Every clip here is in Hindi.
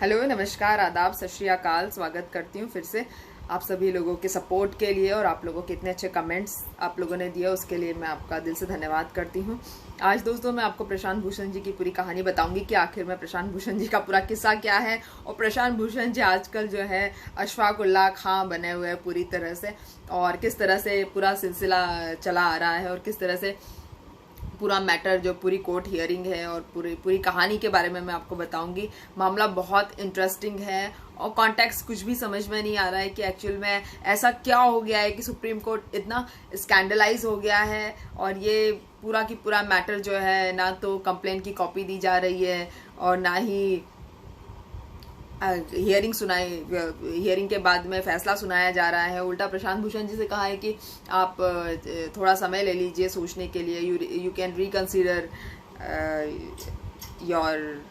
हेलो, नमस्कार, आदाब, सत श्री अकाल। स्वागत करती हूँ फिर से आप सभी लोगों के सपोर्ट के लिए और आप लोगों के इतने अच्छे कमेंट्स आप लोगों ने दिए उसके लिए मैं आपका दिल से धन्यवाद करती हूँ। आज दोस्तों मैं आपको प्रशांत भूषण जी की पूरी कहानी बताऊंगी कि आखिर में प्रशांत भूषण जी का पूरा किस्सा क्या है और प्रशांत भूषण जी आजकल जो है अशफाक उल्लाह खां बने हुए हैं पूरी तरह से, और किस तरह से पूरा सिलसिला चला आ रहा है और किस तरह से पूरा मैटर जो पूरी कोर्ट हियरिंग है और पूरी कहानी के बारे में मैं आपको बताऊंगी। मामला बहुत इंटरेस्टिंग है और कॉन्टेक्स्ट कुछ भी समझ में नहीं आ रहा है कि एक्चुअल में ऐसा क्या हो गया है कि सुप्रीम कोर्ट इतना स्कैंडलाइज हो गया है और ये पूरा की पूरा मैटर जो है ना तो कंप्लेंट की कॉपी दी जा रही है और ना ही हियरिंग के बाद में फैसला सुनाया जा रहा है। उल्टा प्रशांत भूषण जी से कहा है कि आप थोड़ा समय ले लीजिए सोचने के लिए, you can reconsider your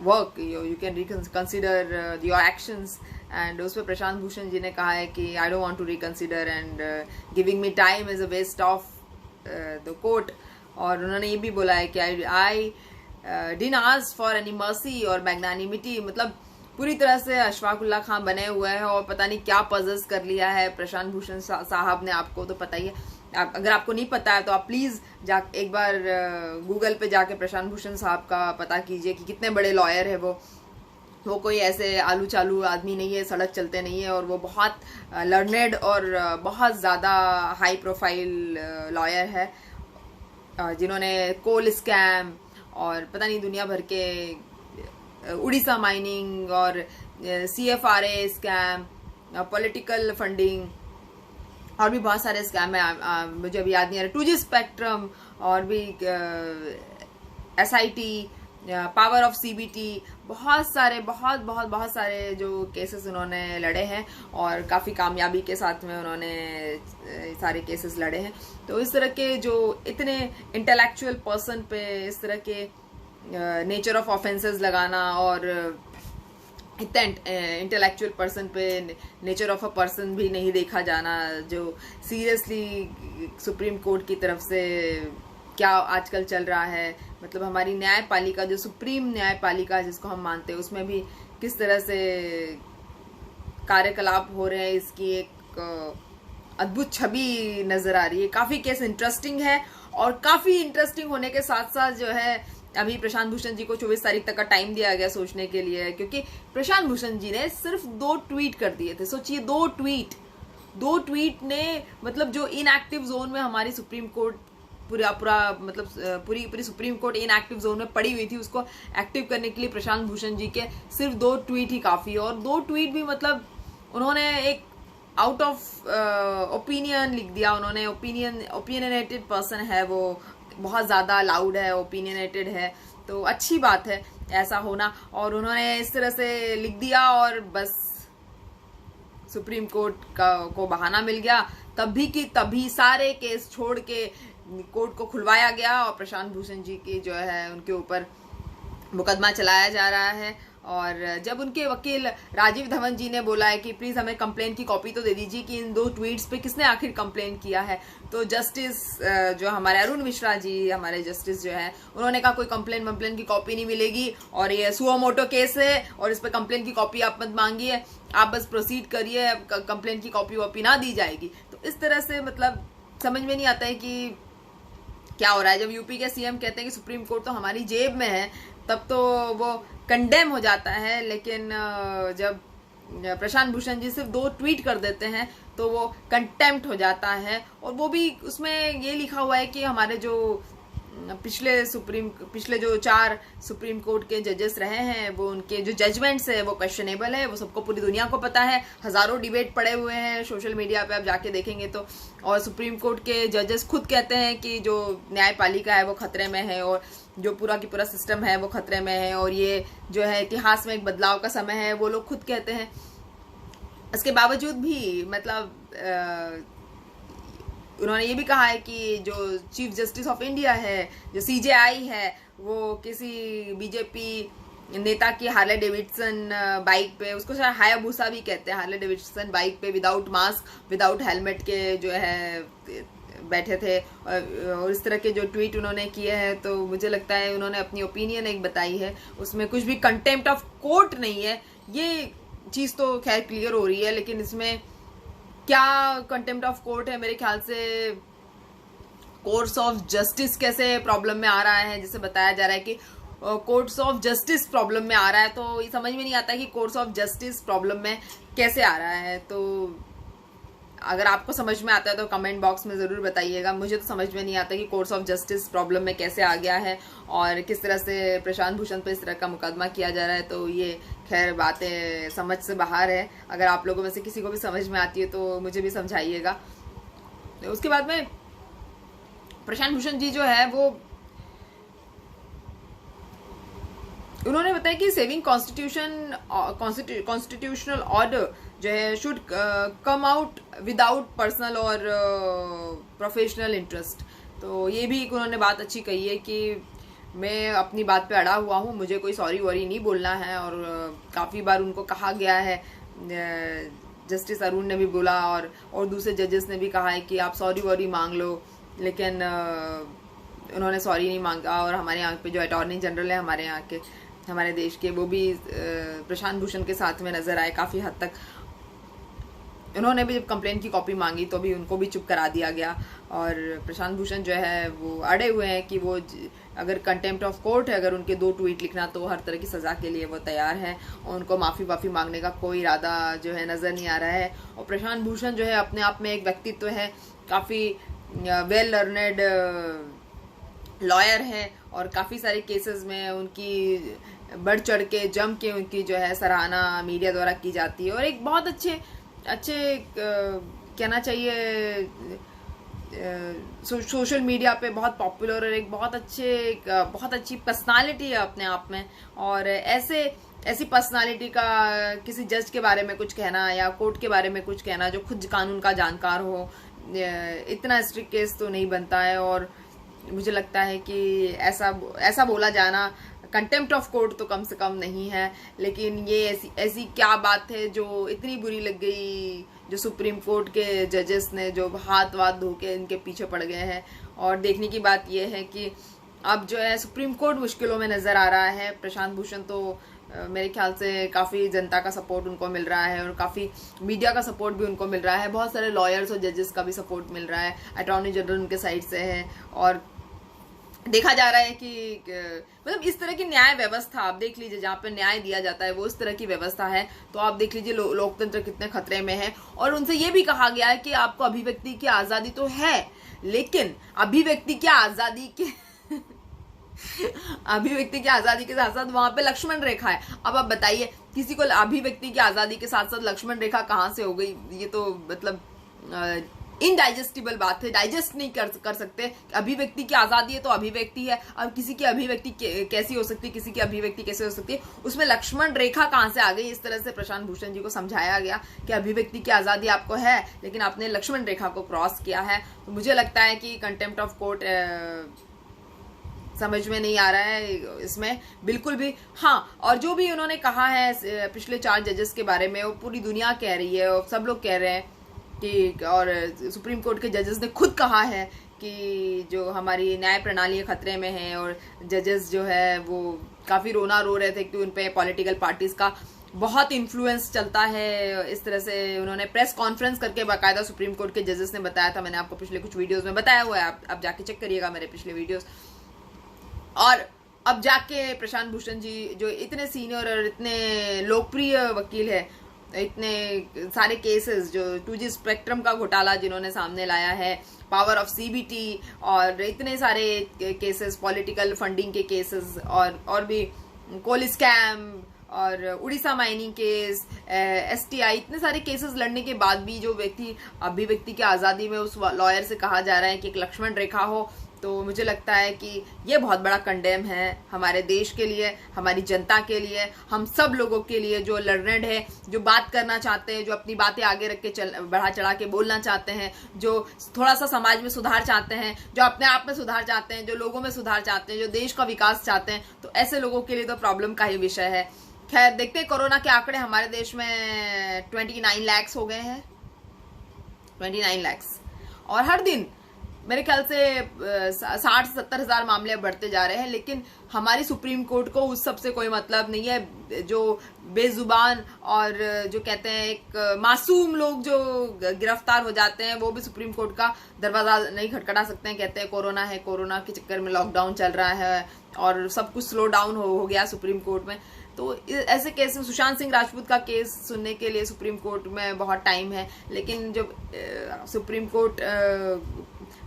work, you can reconsider your actions. And उस पर प्रशांत भूषण जी ने कहा है कि I don't want to reconsider and giving me time is a waste of the court. और उन्होंने ये भी बोला है कि I didn't ask for any mercy और मैग्नानिमिटी। मतलब पूरी तरह से अशफाक उल्लाह खां बने हुए हैं और पता नहीं क्या पजल्स कर लिया है प्रशांत भूषण साहब ने। आपको तो पता ही है, अगर आपको नहीं पता है तो आप प्लीज एक बार गूगल पे जाके प्रशांत भूषण साहब का पता कीजिए कि कितने बड़े लॉयर है वो कोई ऐसे आलू चालू आदमी नहीं है, सड़क चलते नहीं है, और वो बहुत लर्नेड और बहुत ज़्यादा हाई प्रोफाइल लॉयर है जिन्होंने कोल स्कैम और पता नहीं दुनिया भर के उड़ीसा माइनिंग और CFRA स्कैम, पॉलिटिकल फंडिंग और भी बहुत सारे स्कैम है, मुझे अभी याद नहीं आ रहा, 2G स्पेक्ट्रम और भी SIT, पावर ऑफ CBT, बहुत सारे जो केसेस उन्होंने लड़े हैं और काफ़ी कामयाबी के साथ में उन्होंने सारे केसेस लड़े हैं। तो इस तरह के जो इतने इंटेलेक्चुअल पर्सन पे इस तरह के नेचर ऑफ ऑफेंसेस लगाना और इतना इंटेलेक्चुअल पर्सन पे नेचर ऑफ अ पर्सन भी नहीं देखा जाना, जो सीरियसली सुप्रीम कोर्ट की तरफ से क्या आजकल चल रहा है, मतलब हमारी न्यायपालिका जो सुप्रीम न्यायपालिका जिसको हम मानते हैं उसमें भी किस तरह से कार्यकलाप हो रहे हैं, इसकी एक अद्भुत छवि नजर आ रही है। काफी केस इंटरेस्टिंग है और काफी इंटरेस्टिंग होने के साथ साथ जो है अभी प्रशांत भूषण जी को 24 तारीख तक का टाइम दिया गया सोचने के लिए, क्योंकि प्रशांत भूषण जी ने सिर्फ 2 ट्वीट कर दिए थे। सोचिए, 2 ट्वीट ने मतलब जो इनएक्टिव जोन में हमारी सुप्रीम कोर्ट पूरी सुप्रीम कोर्ट इनएक्टिव जोन में पड़ी हुई थी, उसको एक्टिव करने के लिए प्रशांत भूषण जी के सिर्फ 2 ट्वीट ही काफी है। और 2 ट्वीट भी मतलब उन्होंने एक आउट ऑफ ओपिनियन लिख दिया। उन्होंने ओपिनियनेटेड पर्सन है, वो बहुत ज्यादा लाउड है, ओपिनियनेटेड है, तो अच्छी बात है ऐसा होना। और उन्होंने इस तरह से लिख दिया और बस सुप्रीम कोर्ट को बहाना मिल गया। तभी की तभी सारे केस छोड़ के कोर्ट को खुलवाया गया और प्रशांत भूषण जी की जो है उनके ऊपर मुकदमा चलाया जा रहा है। और जब उनके वकील राजीव धवन जी ने बोला है कि प्लीज हमें कंप्लेंट की कॉपी तो दे दीजिए कि इन 2 ट्वीट्स पे किसने आखिर कंप्लेंट किया है, तो जस्टिस जो हमारे अरुण मिश्रा जी, हमारे जस्टिस जो है, उन्होंने कहा कोई कंप्लेंट की कॉपी नहीं मिलेगी और ये सुओ मोटो केस है और इस पे कंप्लेंट की कॉपी आप मत मांगिए, आप बस प्रोसीड करिए, कंप्लेंट की कॉपी वॉपी ना दी जाएगी। तो इस तरह से मतलब समझ में नहीं आता है कि क्या हो रहा है। जब यूपी के CM कहते हैं कि सुप्रीम कोर्ट तो हमारी जेब में है, तब तो वो कंडेम हो जाता है, लेकिन जब प्रशांत भूषण जी सिर्फ 2 ट्वीट कर देते हैं तो वो कंटेम्प्ट हो जाता है। और वो भी उसमें ये लिखा हुआ है कि हमारे जो पिछले जो 4 सुप्रीम कोर्ट के जजेस रहे हैं, वो उनके जो जजमेंट्स है वो क्वेश्चनेबल है, वो सबको पूरी दुनिया को पता है। हजारों डिबेट पड़े हुए हैं सोशल मीडिया पे, आप जाके देखेंगे तो। और सुप्रीम कोर्ट के जजेस खुद कहते हैं कि जो न्यायपालिका है वो खतरे में है और जो पूरा की पूरा सिस्टम है वो खतरे में है और ये जो है इतिहास में एक बदलाव का समय है, वो लोग खुद कहते हैं। इसके बावजूद भी मतलब उन्होंने ये भी कहा है कि जो चीफ जस्टिस ऑफ इंडिया है, जो CJI है, वो किसी बीजेपी नेता की हार्ले डेविडसन बाइक पे, उसको शायद हायाबुसा भी कहते हैं, हार्ले डेविडसन बाइक पे विदाउट मास्क विदाउट हेलमेट के जो है बैठे थे और इस तरह के जो ट्वीट उन्होंने किए हैं, तो मुझे लगता है उन्होंने अपनी ओपिनियन एक बताई है, उसमें कुछ भी कंटेम्प्ट ऑफ कोर्ट नहीं है। ये चीज़ तो खैर क्लियर हो रही है, लेकिन इसमें क्या कंटेम्प्ट ऑफ कोर्ट है, मेरे ख्याल से कोर्ट्स ऑफ जस्टिस कैसे प्रॉब्लम में आ रहा है, जिसे बताया जा रहा है कि कोर्ट्स ऑफ जस्टिस प्रॉब्लम में आ रहा है, तो ये समझ में नहीं आता कि कोर्ट्स ऑफ जस्टिस प्रॉब्लम में कैसे आ रहा है। तो अगर आपको समझ में आता है तो कमेंट बॉक्स में ज़रूर बताइएगा। मुझे तो समझ में नहीं आता कि कोर्ट्स ऑफ जस्टिस प्रॉब्लम में कैसे आ गया है और किस तरह से प्रशांत भूषण पर इस तरह का मुकदमा किया जा रहा है। तो ये खैर बातें समझ से बाहर है। अगर आप लोगों में से किसी को भी समझ में आती है तो मुझे भी समझाइएगा। उसके बाद में प्रशांत भूषण जी जो है वो उन्होंने बताया कि सेविंग कॉन्स्टिट्यूशनल ऑर्डर जो है should come out without personal और प्रोफेशनल इंटरेस्ट। तो ये भी एक उन्होंने बात अच्छी कही है कि मैं अपनी बात पे अड़ा हुआ हूँ, मुझे कोई सॉरी वॉरी नहीं बोलना है। और काफ़ी बार उनको कहा गया है, जस्टिस अरुण ने भी बोला और दूसरे जजेस ने भी कहा है कि आप सॉरी वॉरी मांग लो, लेकिन उन्होंने सॉरी नहीं मांगा। और हमारे यहाँ पे जो अटॉर्नी जनरल है हमारे यहाँ के, हमारे देश के, वो भी प्रशांत भूषण के साथ में नजर आए काफ़ी हद तक। उन्होंने भी जब कंप्लेंट की कॉपी मांगी तो भी उनको भी चुप करा दिया गया। और प्रशांत भूषण जो है वो अड़े हुए हैं कि वो अगर कंटेम्प्ट ऑफ कोर्ट है, अगर उनके 2 ट्वीट लिखना तो हर तरह की सज़ा के लिए वो तैयार है। और उनको माफ़ी मांगने का कोई इरादा जो है नज़र नहीं आ रहा है। और प्रशांत भूषण जो है अपने आप में एक व्यक्तित्व है, काफ़ी वेल लर्नेड लॉयर है और काफ़ी सारे केसेस में उनकी बढ़ चढ़ के जम के उनकी जो है सराहना मीडिया द्वारा की जाती है। और एक बहुत अच्छे कहना चाहिए सोशल मीडिया पे बहुत पॉपुलर और एक बहुत अच्छी पर्सनालिटी है अपने आप में। और ऐसी पर्सनालिटी का किसी जज के बारे में कुछ कहना या कोर्ट के बारे में कुछ कहना जो खुद कानून का जानकार हो, इतना स्ट्रिक्ट केस तो नहीं बनता है। और मुझे लगता है कि ऐसा बोला जाना कंटेम्प्ट ऑफ कोर्ट तो कम से कम नहीं है। लेकिन ये ऐसी क्या बात है जो इतनी बुरी लग गई, जो सुप्रीम कोर्ट के जजेस ने जो हाथ वाथ धो के इनके पीछे पड़ गए हैं। और देखने की बात यह है कि अब जो है सुप्रीम कोर्ट मुश्किलों में नज़र आ रहा है। प्रशांत भूषण तो मेरे ख्याल से काफ़ी जनता का सपोर्ट उनको मिल रहा है और काफ़ी मीडिया का सपोर्ट भी उनको मिल रहा है, बहुत सारे लॉयर्स और जजेस का भी सपोर्ट मिल रहा है, अटॉर्नी जनरल उनके साइड से है। और देखा जा रहा है कि मतलब इस तरह की न्याय व्यवस्था आप देख लीजिए, जहाँ पे न्याय दिया जाता है वो इस तरह की व्यवस्था है, तो आप देख लीजिए लोकतंत्र कितने खतरे में है। और उनसे ये भी कहा गया है कि आपको अभिव्यक्ति की आज़ादी तो है, लेकिन अभिव्यक्ति की आज़ादी के साथ साथ वहां पे लक्ष्मण रेखा है। अब आप बताइए, किसी को अभिव्यक्ति की आज़ादी के साथ साथ लक्ष्मण रेखा कहाँ से हो गई? ये तो मतलब इनडाइजेस्टिबल बात है, डाइजेस्ट नहीं कर सकते। अभिव्यक्ति की आज़ादी है तो अभिव्यक्ति है, अब किसी की अभिव्यक्ति कैसी हो सकती है, किसी की अभिव्यक्ति कैसे हो सकती है, उसमें लक्ष्मण रेखा कहाँ से आ गई? इस तरह से प्रशांत भूषण जी को समझाया गया कि अभिव्यक्ति की आज़ादी आपको है, लेकिन आपने लक्ष्मण रेखा को क्रॉस किया है। तो मुझे लगता है कि कंटेम्प्ट ऑफ कोर्ट समझ में नहीं आ रहा है इसमें बिल्कुल भी। हाँ, और जो भी उन्होंने कहा है पिछले 4 जजेस के बारे में, वो पूरी दुनिया कह रही है और सब लोग कह रहे हैं कि, और सुप्रीम कोर्ट के जजेस ने खुद कहा है कि जो हमारी न्याय प्रणाली खतरे में है। और जजेस जो है वो काफ़ी रोना रो रहे थे कि उन पे पॉलिटिकल पार्टीज का बहुत इन्फ्लुएंस चलता है। इस तरह से उन्होंने प्रेस कॉन्फ्रेंस करके बाकायदा सुप्रीम कोर्ट के जजेस ने बताया था, मैंने आपको पिछले कुछ वीडियोस में बताया हुआ है, आप जाके चेक करिएगा मेरे पिछले वीडियोस। और अब जाके प्रशांत भूषण जी जो इतने सीनियर और इतने लोकप्रिय वकील है, इतने सारे केसेस जो 2G स्पेक्ट्रम का घोटाला जिन्होंने सामने लाया है, पावर ऑफ CBT और इतने सारे केसेस, पॉलिटिकल फंडिंग के केसेस और भी कोल स्कैम और उड़ीसा माइनिंग केस, STI, इतने सारे केसेस लड़ने के बाद भी जो व्यक्ति अभिव्यक्ति की आज़ादी में उस लॉयर से कहा जा रहा है कि एक लक्ष्मण रेखा हो, तो मुझे लगता है कि ये बहुत बड़ा कंडेम है हमारे देश के लिए, हमारी जनता के लिए, हम सब लोगों के लिए जो लर्नेड है, जो बात करना चाहते हैं, जो अपनी बातें आगे रख के बढ़ा चढ़ा के बोलना चाहते हैं, जो थोड़ा सा समाज में सुधार चाहते हैं, जो अपने आप में सुधार चाहते हैं, जो लोगों में सुधार चाहते हैं, जो देश का विकास चाहते हैं, तो ऐसे लोगों के लिए तो प्रॉब्लम का ही विषय है। खैर देखते हैं, कोरोना के आंकड़े हमारे देश में 29 लाख हो गए हैं, 29 लाख। और हर दिन मेरे ख्याल से 60 से 70 हजार मामले बढ़ते जा रहे हैं, लेकिन हमारी सुप्रीम कोर्ट को उस सब से कोई मतलब नहीं है। जो बेजुबान और जो कहते हैं एक मासूम लोग जो गिरफ्तार हो जाते हैं, वो भी सुप्रीम कोर्ट का दरवाजा नहीं खटखटा सकते हैं। कहते हैं कोरोना है, कोरोना के चक्कर में लॉकडाउन चल रहा है और सब कुछ स्लो डाउन हो गया सुप्रीम कोर्ट में। तो ऐसे केस में सुशांत सिंह राजपूत का केस सुनने के लिए सुप्रीम कोर्ट में बहुत टाइम है, लेकिन जब सुप्रीम कोर्ट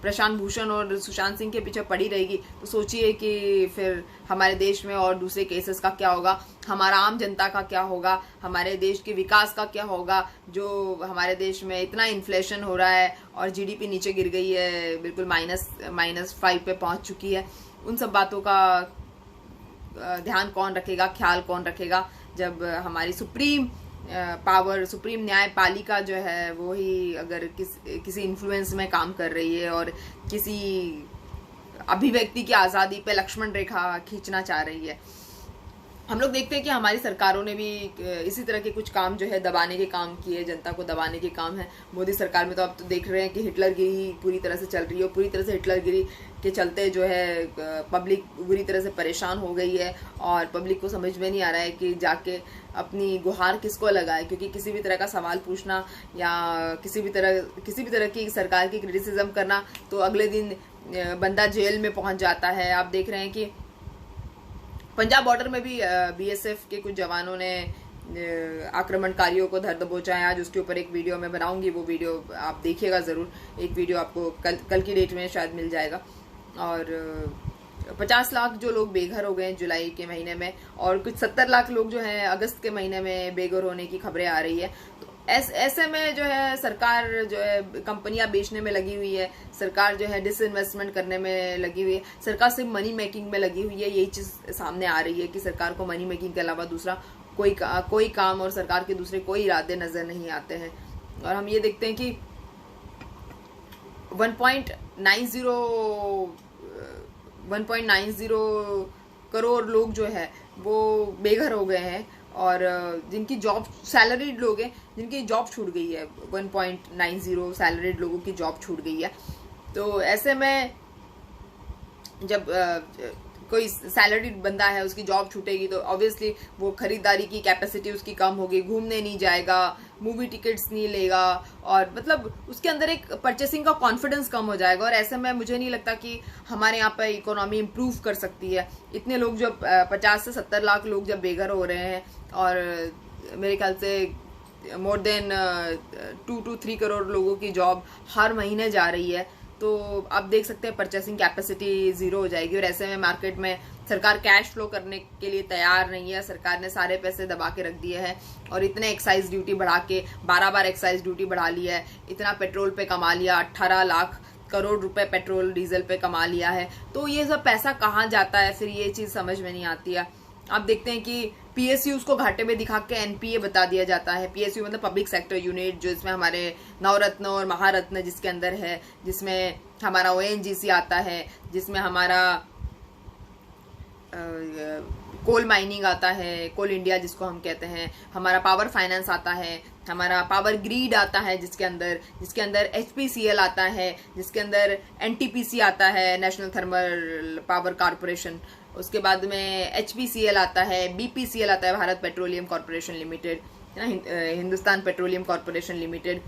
प्रशांत भूषण और सुशांत सिंह के पीछे पड़ी रहेगी तो सोचिए कि फिर हमारे देश में और दूसरे केसेस का क्या होगा, हमारा आम जनता का क्या होगा, हमारे देश के विकास का क्या होगा। जो हमारे देश में इतना इन्फ्लेशन हो रहा है और जीडीपी नीचे गिर गई है, बिल्कुल -5 पे पहुंच चुकी है। उन सब बातों का ध्यान कौन रखेगा, ख्याल कौन रखेगा, जब हमारी सुप्रीम न्यायपालिका जो है वो ही अगर किसी इन्फ्लुएंस में काम कर रही है और किसी अभिव्यक्ति की आज़ादी पे लक्ष्मण रेखा खींचना चाह रही है। हम लोग देखते हैं कि हमारी सरकारों ने भी इसी तरह के कुछ काम जो है दबाने के काम किए, जनता को दबाने के काम है। मोदी सरकार में तो अब तो देख रहे हैं कि हिटलरगिरी पूरी तरह से चल रही है, पूरी तरह से हिटलरगिरी के चलते जो है पब्लिक बुरी तरह से परेशान हो गई है और पब्लिक को समझ में नहीं आ रहा है कि जाके अपनी गुहार किसको लगाए, क्योंकि किसी भी तरह का सवाल पूछना या किसी भी तरह की सरकार की क्रिटिसिज्म करना तो अगले दिन बंदा जेल में पहुंच जाता है। आप देख रहे हैं कि पंजाब बॉर्डर में भी बीएसएफ के कुछ जवानों ने आक्रमणकारियों को धर दबोचा है। आज उसके ऊपर एक वीडियो मैं बनाऊंगी, वो वीडियो आप देखिएगा ज़रूर। एक वीडियो आपको कल की डेट में शायद मिल जाएगा। और 50 लाख जो लोग बेघर हो गए हैं जुलाई के महीने में, और कुछ 70 लाख लोग जो हैं अगस्त के महीने में बेघर होने की खबरें आ रही है। तो ऐसे में जो है सरकार जो है कंपनियां बेचने में लगी हुई है, सरकार जो है डिसइन्वेस्टमेंट करने में लगी हुई है, सरकार सिर्फ मनी मेकिंग में लगी हुई है। यही चीज़ सामने आ रही है कि सरकार को मनी मेकिंग के अलावा दूसरा कोई काम और सरकार के दूसरे कोई इरादे नजर नहीं आते हैं। और हम ये देखते हैं कि 1.90 करोड़ लोग जो है वो बेघर हो गए हैं, और जिनकी जॉब सैलरीड लोग हैं जिनकी जॉब छूट गई है। 1.90 सैलरीड लोगों की जॉब छूट गई है। तो ऐसे में जब कोई सैलरीड बंदा है उसकी जॉब छूटेगी तो ऑब्वियसली वो खरीदारी की कैपेसिटी उसकी कम होगी, घूमने नहीं जाएगा, मूवी टिकट्स नहीं लेगा, और मतलब उसके अंदर एक परचेसिंग का कॉन्फिडेंस कम हो जाएगा। और ऐसे में मुझे नहीं लगता कि हमारे यहाँ पर इकोनॉमी इम्प्रूव कर सकती है। इतने लोग जब 50 से 70 लाख लोग जब बेघर हो रहे हैं और मेरे ख्याल से मोर देन 2 to 3 करोड़ लोगों की जॉब हर महीने जा रही है, तो आप देख सकते हैं परचेसिंग कैपेसिटी जीरो हो जाएगी। और ऐसे में मार्केट में सरकार कैश फ्लो करने के लिए तैयार नहीं है। सरकार ने सारे पैसे दबा के रख दिए हैं और इतने एक्साइज ड्यूटी बढ़ा के 12 बार एक्साइज ड्यूटी बढ़ा ली है, इतना पेट्रोल पे कमा लिया, 18 लाख करोड़ रुपए पेट्रोल डीजल पे कमा लिया है। तो ये सब पैसा कहाँ जाता है, फिर ये चीज समझ में नहीं आती है। आप देखते हैं कि पीएसयू को घाटे में दिखा के एनपीए बता दिया जाता है। पीएसयू मतलब पब्लिक सेक्टर यूनिट, जो इसमें हमारे नवरत्न और महारत्न जिसके अंदर है, जिसमें हमारा ओएनजीसी आता है, जिसमें हमारा कोल माइनिंग आता है, कोल इंडिया जिसको हम कहते हैं, हमारा पावर फाइनेंस आता है, हमारा पावर ग्रीड आता है, जिसके अंदर एचपीसीएल आता है, जिसके अंदर एनटीपीसी आता है, नेशनल थर्मल पावर कॉर्पोरेशन। उसके बाद में एचपीसीएल आता है, बीपीसीएल आता है, Bharat petroleum corporation limited, Hindustan petroleum corporation limited,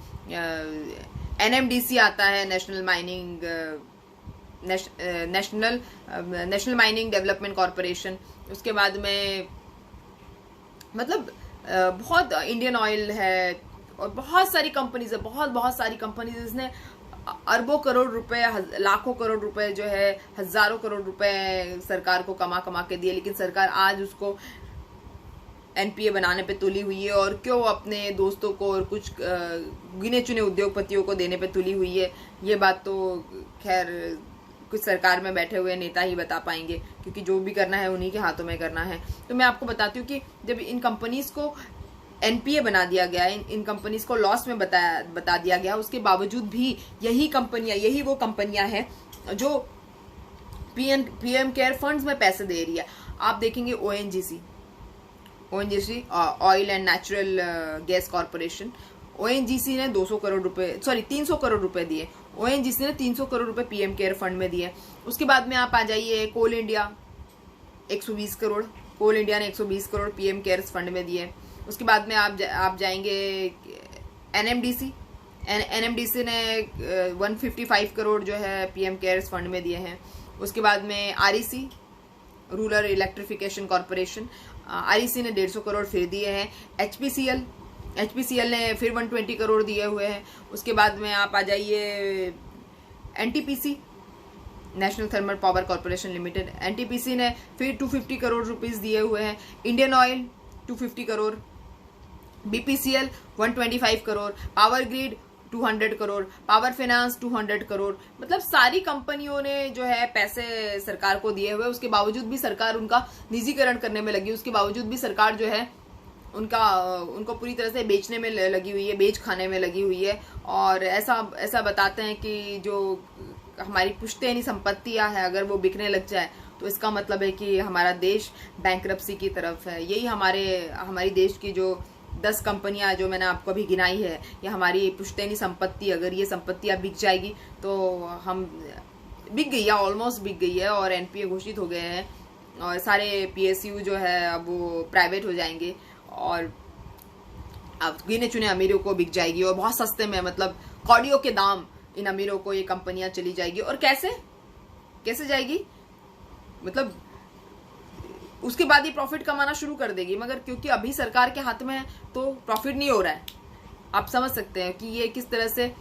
NMDC आता है, नेशनल माइनिंग डेवलपमेंट कॉर्पोरेशन। उसके बाद में मतलब बहुत इंडियन ऑयल है और बहुत सारी कंपनीज है, बहुत सारी कंपनीज जिसने अरबों करोड़ रुपए, लाखों करोड़ रुपए जो है, हजारों करोड़ रुपए सरकार को कमा के दिए, लेकिन सरकार आज उसको एनपीए बनाने पे तुली हुई है। और क्यों अपने दोस्तों को और कुछ गिने चुने उद्योगपतियों को देने पे तुली हुई है, ये बात तो खैर कुछ सरकार में बैठे हुए नेता ही बता पाएंगे, क्योंकि जो भी करना है उन्हीं के हाथों में करना है। तो मैं आपको बताती हूँ कि जब इन कंपनीज को एनपीए बना दिया गया, इन कंपनीज को लॉस में बता दिया गया, उसके बावजूद भी यही वो कंपनियां हैं जो पीएम केयर फंड्स में पैसे दे रही है। आप देखेंगे ONGC oil and natural gas corporation, ONGC ने 300 करोड़ रुपए दिए। ONGC ने 300 करोड़ रुपए PM केयर फंड में दिए। उसके बाद में आप आ जाइए कोल इंडिया, 120 करोड़, कोल इंडिया ने 120 करोड़ PM केयर्स फंड में दिए। उसके बाद में आप जाएंगे NMDC ने 155 करोड़ जो है PM केयर्स फंड में दिए हैं। उसके बाद में REC, rural electrification corporation, REC ने 150 करोड़ फिर दिए हैं। HPCL ने फिर 120 करोड़ दिए हुए हैं। उसके बाद में आप आ जाइए NTPC, national thermal power corporation limited, NTPC ने फिर 250 करोड़ रुपीस दिए हुए हैं। Indian oil 250 crore, BPCL 125 crore, power grid 200 crore, power finance 200 crore. मतलब सारी कंपनियों ने जो है पैसे सरकार को दिए हुए, उसके बावजूद भी सरकार उनका निजीकरण करने में लगी, उसके बावजूद भी सरकार जो है उनको पूरी तरह से बेचने में लगी हुई है, बेच खाने में लगी हुई है। और ऐसा बताते हैं कि जो हमारी पुश्तैनी संपत्तियां है अगर वो बिकने लग जाए तो इसका मतलब है कि हमारा देश बैंकरप्सी की तरफ है। यही हमारी देश की जो 10 कंपनियां जो मैंने आपको अभी गिनाई है, या हमारी पुश्तैनी संपत्ति, अगर ये संपत्ति अब बिक जाएगी तो हम बिक गई है, ऑलमोस्ट बिक गई है और NPA घोषित हो गए हैं और सारे PSU जो है अब वो प्राइवेट हो जाएंगे और अब गिने चुने अमीरों को बिक जाएगी और बहुत सस्ते में, मतलब कौड़ियों के दाम इन अमीरों को ये कंपनियां चली जाएगी। और कैसे जाएगी, मतलब उसके बाद ही प्रॉफिट कमाना शुरू कर देगी, मगर क्योंकि अभी सरकार के हाथ में है तो प्रॉफिट नहीं हो रहा है। आप समझ सकते हैं कि ये किस तरह से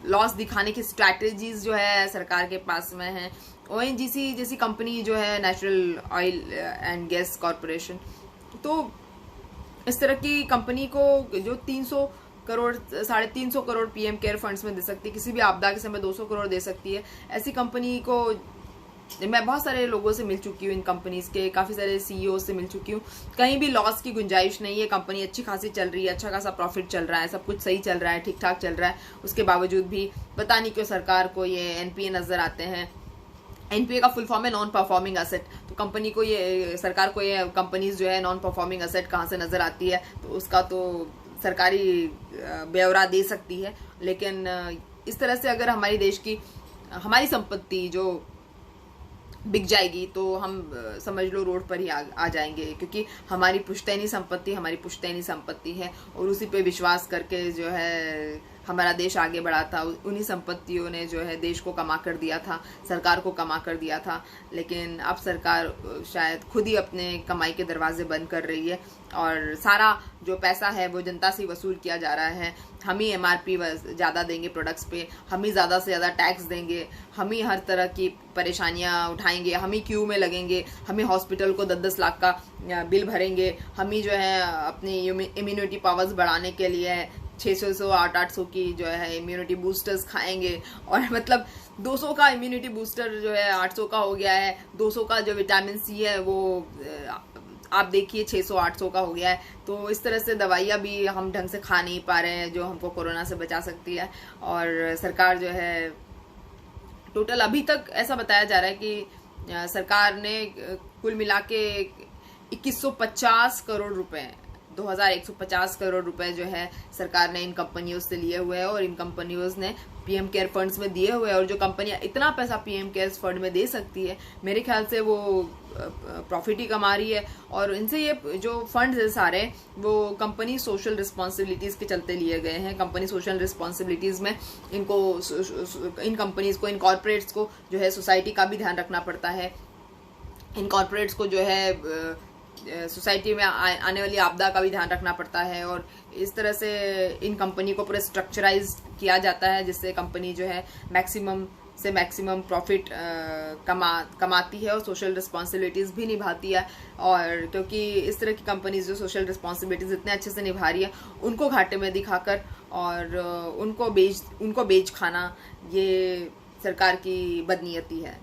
लॉस दिखाने की स्ट्रैटेजीज जो है सरकार के पास में है। ONGC जैसी कंपनी जो है, national oil and gas corporation, तो इस तरह की कंपनी को जो 300 crore 350 crore PM care funds में दे सकती है, किसी भी आपदा के समय 200 करोड़ दे सकती है, ऐसी कंपनी को मैं बहुत सारे लोगों से मिल चुकी हूँ, इन कंपनीज के काफ़ी सारे CEO से मिल चुकी हूँ। कहीं भी लॉस की गुंजाइश नहीं है, कंपनी अच्छी खासी चल रही है, अच्छा खासा प्रॉफिट चल रहा है, सब कुछ सही चल रहा है, ठीक ठाक चल रहा है। उसके बावजूद भी पता नहीं क्यों सरकार को ये NPA नज़र आते हैं। NPA का फुल फॉर्म है नॉन परफॉर्मिंग असेट। तो कंपनी को ये, सरकार को ये कंपनीज जो है नॉन परफॉर्मिंग असेट कहाँ से नज़र आती है, तो उसका तो सरकारी ब्यौरा दे सकती है। लेकिन इस तरह से अगर हमारी देश की हमारी संपत्ति जो बिक जाएगी तो हम समझ लो रोड पर ही आ जाएंगे, क्योंकि हमारी पुश्तैनी संपत्ति है और उसी पे विश्वास करके जो है हमारा देश आगे बढ़ा था। उन्हीं संपत्तियों ने जो है देश को कमा कर दिया था, सरकार को कमा कर दिया था। लेकिन अब सरकार शायद खुद ही अपने कमाई के दरवाजे बंद कर रही है और सारा जो पैसा है वो जनता से वसूल किया जा रहा है। हम ही MRP ज़्यादा देंगे प्रोडक्ट्स पे, हम ही ज़्यादा से ज़्यादा टैक्स देंगे, हम ही हर तरह की परेशानियां उठाएंगे, हम ही क्यू में लगेंगे, हम ही हॉस्पिटल को 10-10 लाख का बिल भरेंगे, हम ही जो है अपनी इम्यूनिटी पावर्स बढ़ाने के लिए 600 800 की जो है इम्यूनिटी बूस्टर्स खाएंगे। और मतलब 200 का इम्यूनिटी बूस्टर जो है 800 का हो गया है, 200 का जो विटामिन C है वो आप देखिए 600-800 का हो गया है। तो इस तरह से दवाइयाँ भी हम ढंग से खा नहीं पा रहे हैं जो हमको कोरोना से बचा सकती है। और सरकार जो है टोटल अभी तक ऐसा बताया जा रहा है कि सरकार ने कुल मिला के 2150 करोड़ रुपए 2150 करोड़ रुपए जो है सरकार ने इन कंपनियों से लिए हुए हैं और इन कंपनियों ने PM केयर फंड्स में दिए हुए हैं। और जो कंपनियां इतना पैसा PM केयर फंड में दे सकती है, मेरे ख्याल से वो प्रॉफिट ही कमा रही है। और इनसे ये जो फंड्स है सारे वो कंपनी सोशल रिस्पॉन्सिबिलिटीज के चलते लिए गए हैं। कंपनी सोशल रिस्पॉन्सिबिलिटीज में इन कंपनीज को, इन कॉर्पोरेट्स को जो है सोसाइटी का भी ध्यान रखना पड़ता है। इन कॉर्पोरेट्स को जो है सोसाइटी में आने वाली आपदा का भी ध्यान रखना पड़ता है। और इस तरह से इन कंपनी को पूरा स्ट्रक्चराइज किया जाता है जिससे कंपनी जो है मैक्सिमम से मैक्सिमम प्रॉफिट कमाती है और सोशल रिस्पॉन्सिबिलिटीज़ भी निभाती है। और क्योंकि इस तरह की कंपनीज जो सोशल रिस्पॉन्सिबिलिटीज़ इतने अच्छे से निभा रही है, उनको घाटे में दिखाकर और उनको बेच खाना, ये सरकार की बदनीयती है।